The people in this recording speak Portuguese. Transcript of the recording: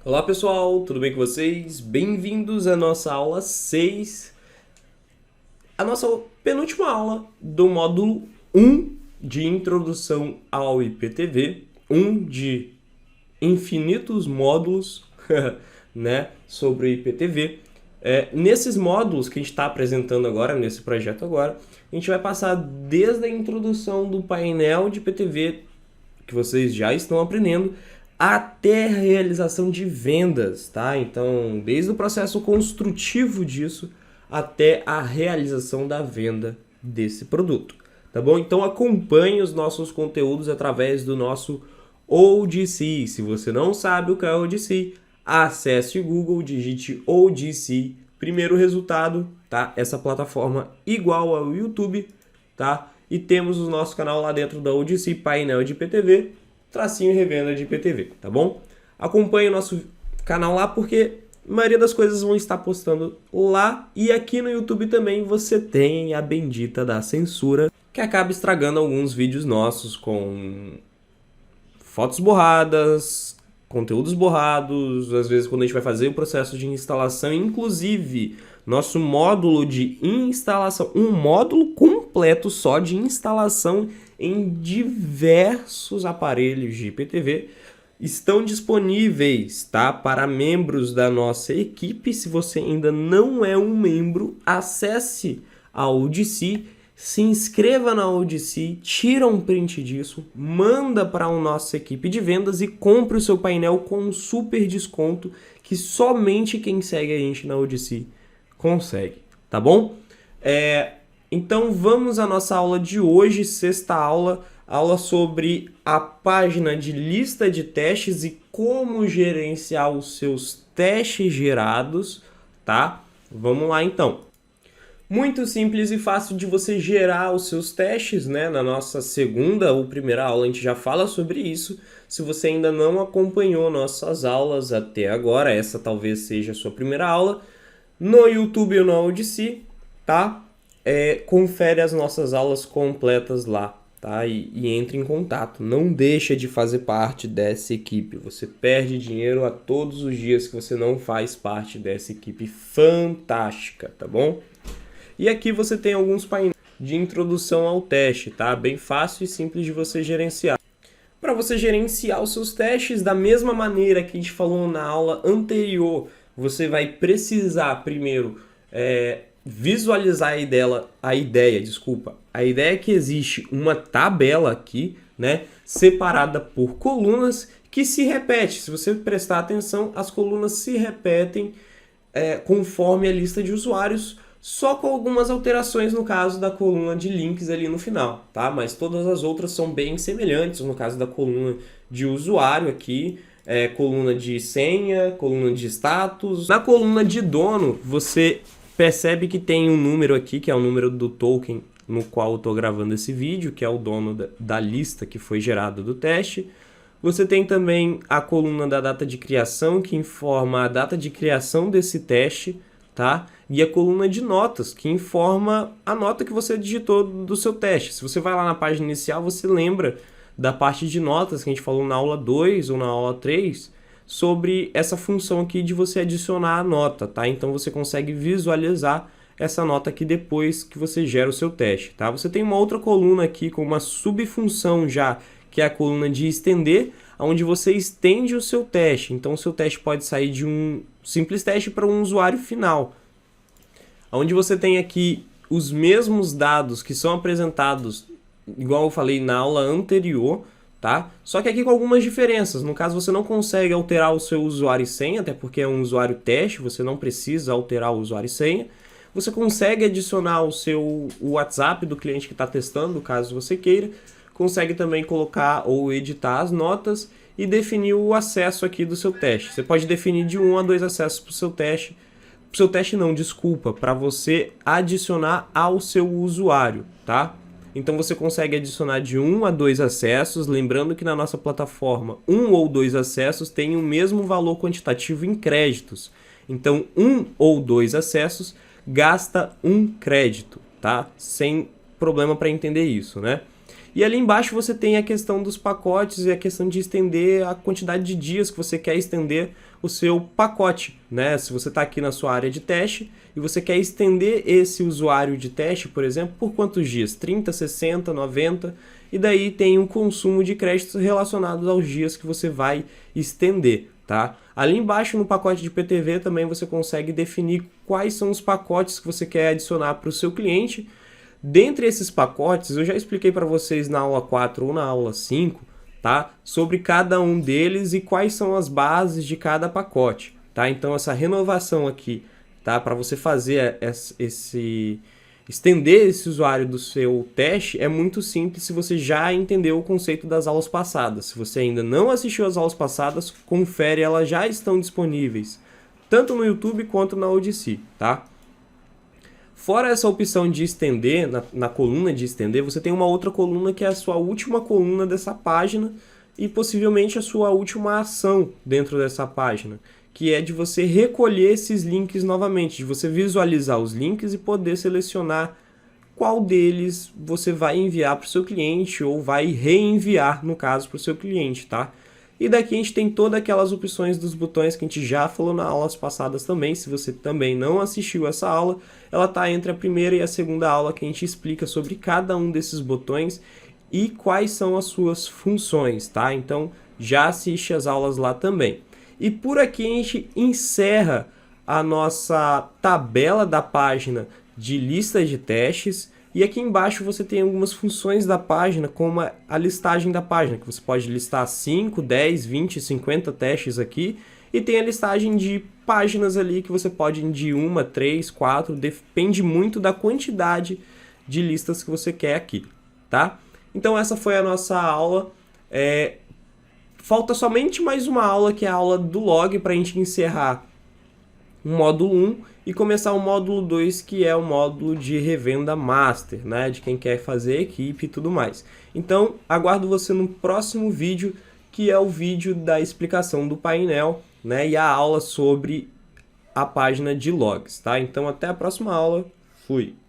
Olá pessoal, tudo bem com vocês? Bem-vindos à nossa aula 6, a nossa penúltima aula do módulo 1 de Introdução ao IPTV, um de infinitos módulos né, sobre o IPTV. Nesses módulos que a gente está apresentando agora, nesse projeto agora, a gente vai passar desde a introdução do painel de IPTV, que vocês já estão aprendendo, até a realização de vendas, tá? Então, desde o processo construtivo disso até a realização da venda desse produto, tá bom? Então, acompanhe os nossos conteúdos através do nosso ODC. Se você não sabe o que é ODC, acesse o Google, digite ODC, primeiro resultado, tá? Essa plataforma igual ao YouTube, tá? E temos o nosso canal lá dentro da ODC, painel de IPTV, tracinho e revenda de IPTV, tá bom? Acompanhe o nosso canal lá porque a maioria das coisas vão estar postando lá, e aqui no YouTube também você tem a bendita da censura, que acaba estragando alguns vídeos nossos com fotos borradas, conteúdos borrados, às vezes quando a gente vai fazer o processo de instalação, inclusive nosso módulo de instalação, um módulo completo só de instalação em diversos aparelhos de IPTV, estão disponíveis, tá, para membros da nossa equipe. Se você ainda não é um membro, acesse a ODC, se inscreva na ODC, tira um print disso, manda para a nossa equipe de vendas e compre o seu painel com um super desconto que somente quem segue a gente na ODC consegue, tá bom? Então vamos à nossa aula de hoje, sexta aula sobre a página de lista de testes e como gerenciar os seus testes gerados, tá? Vamos lá então. Muito simples e fácil de você gerar os seus testes, né? Na nossa segunda ou primeira aula a gente já fala sobre isso. Se você ainda não acompanhou nossas aulas até agora, essa talvez seja a sua primeira aula, no YouTube ou no Odyssey, tá? Confere as nossas aulas completas lá, tá? E entre em contato. Não deixa de fazer parte dessa equipe. Você perde dinheiro a todos os dias que você não faz parte dessa equipe fantástica, tá bom? E aqui você tem alguns painéis de introdução ao teste, tá? Bem fácil e simples de você gerenciar. Para você gerenciar os seus testes da mesma maneira que a gente falou na aula anterior, você vai precisar primeiro visualizar a ideia é que existe uma tabela aqui, né, separada por colunas que se repete. Se você prestar atenção, as colunas se repetem conforme a lista de usuários, só com algumas alterações no caso da coluna de links ali no final, tá? Mas todas as outras são bem semelhantes. No caso da coluna de usuário aqui, coluna de senha, coluna de status. Na coluna de dono, você percebe que tem um número aqui, que é o número do token no qual eu estou gravando esse vídeo, que é o dono da lista que foi gerado do teste. Você tem também a coluna da data de criação, que informa a data de criação desse teste, tá? E a coluna de notas, que informa a nota que você digitou do seu teste. Se você vai lá na página inicial, você lembra da parte de notas que a gente falou na aula 2 ou na aula 3, sobre essa função aqui de você adicionar a nota, tá? Então você consegue visualizar essa nota aqui depois que você gera o seu teste, tá? Você tem uma outra coluna aqui com uma subfunção já, que é a coluna de estender, onde você estende o seu teste. Então o seu teste pode sair de um simples teste para um usuário final, onde você tem aqui os mesmos dados que são apresentados, igual eu falei na aula anterior, tá? Só que aqui com algumas diferenças. No caso, você não consegue alterar o seu usuário e senha, até porque é um usuário teste, você não precisa alterar o usuário e senha. Você consegue adicionar o WhatsApp do cliente que está testando, caso você queira. Consegue também colocar ou editar as notas e definir o acesso aqui do seu teste. Você pode definir de 1 a 2 acessos para o seu teste. Para você adicionar ao seu usuário, tá? Então você consegue adicionar de 1 a 2 acessos, lembrando que na nossa plataforma 1 ou 2 acessos tem o mesmo valor quantitativo em créditos. Então 1 ou 2 acessos gasta 1 crédito, tá? Sem problema para entender isso, né? E ali embaixo você tem a questão dos pacotes e a questão de estender a quantidade de dias que você quer estender o seu pacote, né? Se você está aqui na sua área de teste e você quer estender esse usuário de teste, por exemplo, por quantos dias? 30, 60, 90, e daí tem um consumo de créditos relacionados aos dias que você vai estender, tá? Ali embaixo no pacote de PTV também você consegue definir quais são os pacotes que você quer adicionar para o seu cliente. Dentre esses pacotes, eu já expliquei para vocês na aula 4 ou na aula 5, tá? Sobre cada um deles e quais são as bases de cada pacote, tá? Então essa renovação aqui, tá? Para você fazer estender esse usuário do seu teste é muito simples se você já entendeu o conceito das aulas passadas. Se você ainda não assistiu às aulas passadas, confere, elas já estão disponíveis, tanto no YouTube quanto na Odyssey, tá? Fora essa opção de estender, na coluna de estender, você tem uma outra coluna que é a sua última coluna dessa página e possivelmente a sua última ação dentro dessa página, que é de você recolher esses links novamente, de você visualizar os links e poder selecionar qual deles você vai enviar para o seu cliente ou vai reenviar, no caso, para o seu cliente, tá? E daqui a gente tem todas aquelas opções dos botões que a gente já falou nas aulas passadas também. Se você também não assistiu essa aula, ela está entre a primeira e a segunda aula que a gente explica sobre cada um desses botões e quais são as suas funções, tá? Então já assiste as aulas lá também. E por aqui a gente encerra a nossa tabela da página de lista de testes. E aqui embaixo você tem algumas funções da página, como a listagem da página, que você pode listar 5, 10, 20, 50 testes aqui. E tem a listagem de páginas ali que você pode ir de 1, 3, 4, depende muito da quantidade de listas que você quer aqui, tá? Então essa foi a nossa aula. Falta somente mais uma aula, que é a aula do log, para a gente encerrar o módulo 1 e começar o módulo 2, que é o módulo de revenda master, né? De quem quer fazer equipe e tudo mais. Então, aguardo você no próximo vídeo, que é o vídeo da explicação do painel, né? E a aula sobre a página de logs, tá? Então, até a próxima aula. Fui!